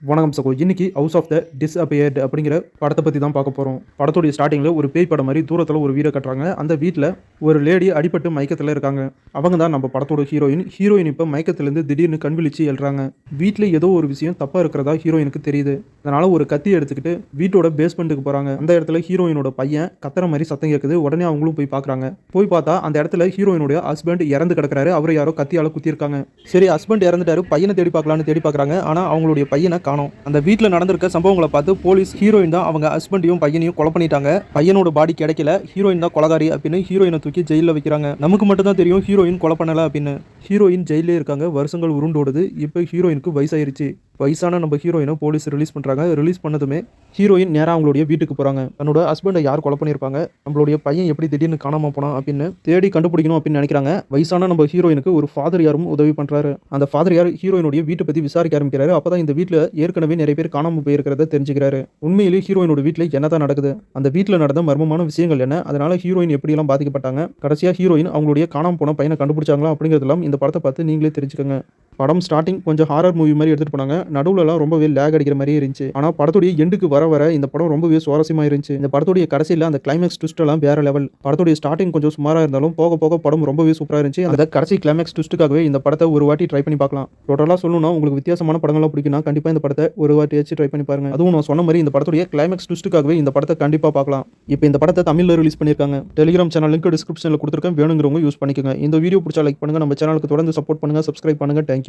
வணக்கம் சகோ. இன்னைக்கு ஹவுஸ் ஆஃப் த டிஸ்அப்பியர்ட் அப்படிங்கிற படத்தை பற்றி தான் பார்க்க போகிறோம். படத்துடைய ஸ்டார்டிங்கில் ஒரு பேய் படம் மாதிரி தூரத்தில் ஒரு வீடை கட்டுறாங்க. அந்த வீட்டில் ஒரு லேடி அடிபட்டு மயக்கத்தில் இருக்காங்க. அவங்க தான் நம்ம படத்தோட ஹீரோயின். ஹீரோயின் இப்போ மயக்கத்திலேருந்து திடீர்னு கண் விழிச்சு எழுறாங்க. வீட்டில் ஏதோ ஒரு விஷயம் தப்பாக இருக்கிறதா ஹீரோயினுக்கு தெரியுது. அதனால் ஒரு கத்தி எடுத்துக்கிட்டு வீட்டோட பேஸ்மெண்ட்டுக்கு போகிறாங்க. அந்த இடத்துல ஹீரோயினோட பையன் கத்துற மாதிரி சத்தம் கேட்குது. உடனே அவங்களும் போய் பார்க்குறாங்க. போய் பார்த்தா அந்த இடத்துல ஹீரோயினுடைய ஹஸ்பண்ட் இறந்து கிடக்கிறாரு. அவரை யாரோ கத்தியால் குத்திருக்காங்க. சரி, ஹஸ்பண்ட் இறந்துட்டாரு, பையனை தேடி பார்க்கலான்னு தேடி பார்க்குறாங்க. ஆனால் அவங்களுடைய பையனை காணோம். அந்த வீட்டில் நடந்திருக்க சம்பவங்களை பார்த்து போலீஸ் ஹீரோயின் தான் அவங்க ஹஸ்பண்டையும் பையனையும் கொலை பண்ணிட்டாங்க, பையனோட பாடி கிடைக்கல, ஹீரோயின் தான் கொலகாரி அப்படின்னு ஹீரோயினை தூக்கி ஜெயிலில் வைக்கிறாங்க. நமக்கு மட்டும் தான் தெரியும் ஹீரோயின் கொலை பண்ணல அப்படின்னு. ஹீரோயின் ஜெயிலே இருக்காங்க. வருஷங்கள் உருண்டோடுது. இப்போ ஹீரோயினுக்கு வயசாயிருச்சு. வயசான நம்ம ஹீரோயினை போலீஸ் ரிலீஸ் பண்ணுறாங்க. ரிலீஸ் பண்ணதுமே ஹீரோயின் நேராக அவங்களுடைய வீட்டுக்கு போகிறாங்க. தன்னோட ஹஸ்பண்டை யார் கொலை பண்ணியிருப்பாங்க, நம்மளுடைய பையன் எப்படி திடீர்னு காணாமல் போனான் அப்படின்னு தேடி கண்டுபிடிக்கணும் அப்படின்னு நினைக்கிறாங்க. வயசான நம்ம ஹீரோயினுக்கு ஒரு ஃபாதர் யாரும் உதவி பண்ணுறாரு. அந்த ஃபாதர் யார் ஹீரோயினுடைய வீட்டை பற்றி விசாரிக்க ஆரம்பிக்கிறாரு. அப்போ தான் இந்த வீட்டில் ஏற்கனவே நிறைய பேர் காணாமல் போயிருக்கிறத தெரிஞ்சுக்கிறாரு. உண்மையிலேயே ஹீரோயினோட வீட்டில் என்னதான் நடக்குது, அந்த வீட்டில் நடந்த மர்மமான விஷயங்கள் என்ன, அதனால ஹீரோயின் எப்படியெல்லாம் பாதிக்கப்பட்டாங்க, கடைசியாக ஹீரோயின் அவங்களுடைய காணாமல் போன பையனை கண்டுபிடிச்சாங்களா அப்படிங்கிறதெல்லாம் இந்த படத்தை பார்த்து நீங்களே தெரிஞ்சுக்கோங்க. படம் ஸ்டார்டிங் கொஞ்சம் ஹாரர் மூவி மாதிரி எடுத்துகிட்டு போனாங்க. நடுவுலலாம் ரொம்பவே லேக் அடிக்கிற மாதிரியே இருந்துச்சு. ஆனால் படத்துடைய எண்டுக்கு வர இந்த படம் ரொம்பவே சுவாரஸ்யமாக இருந்துச்சு. இந்த படத்துடைய கடைசியில் அந்த கிளைமேக்ஸ் ட்விஸ்ட் எல்லாம் வேற லெவல். படத்துடைய ஸ்டார்டிங் கொஞ்சம் சுமாராக இருந்தாலும் போக போக படம் ரொம்பவே சூப்பராக இருந்துச்சு. அந்த கடைசி கிளைமேக்ஸ் ட்விஸ்ட்டுக்காகவே இந்த படத்தை ஒரு வாட்டி ட்ரை பண்ணி பார்க்கலாம். டோட்டலாக சொல்லணும்னா உங்களுக்கு வித்தியாசமான படங்கள்லாம் பிடிக்கும்னா கண்டிப்பாக இந்த படத்தை ஒரு வாட்டியாச்சும் ட்ரை பண்ணி பாருங்க. அதுவும் நான் சொன்ன மாதிரி இந்த படத்துடைய கிளைமேக்ஸ் ட்விஸ்ட்டுக்காகவே இந்த படத்தை கண்டிப்பாக பார்க்கலாம். இப்போ இந்த படத்தை தமிழில் ரிலீஸ் பண்ணியிருக்காங்க. டெலிகிராம் சேனல் லிங்க் டிஸ்கிரிப்ஷனில் கொடுத்துருக்கேன், வேணுங்கிறவங்க யூஸ் பண்ணிக்கோங்க. இந்த வீடியோ பிடிச்சா லைக் பண்ணுங்க, நம்ம சேனலுக்கு தொடர்ந்து சப்போர்ட் பண்ணுங்க, சப்ஸ்கிரைப் பண்ணுங்க. தேங்க்யூ.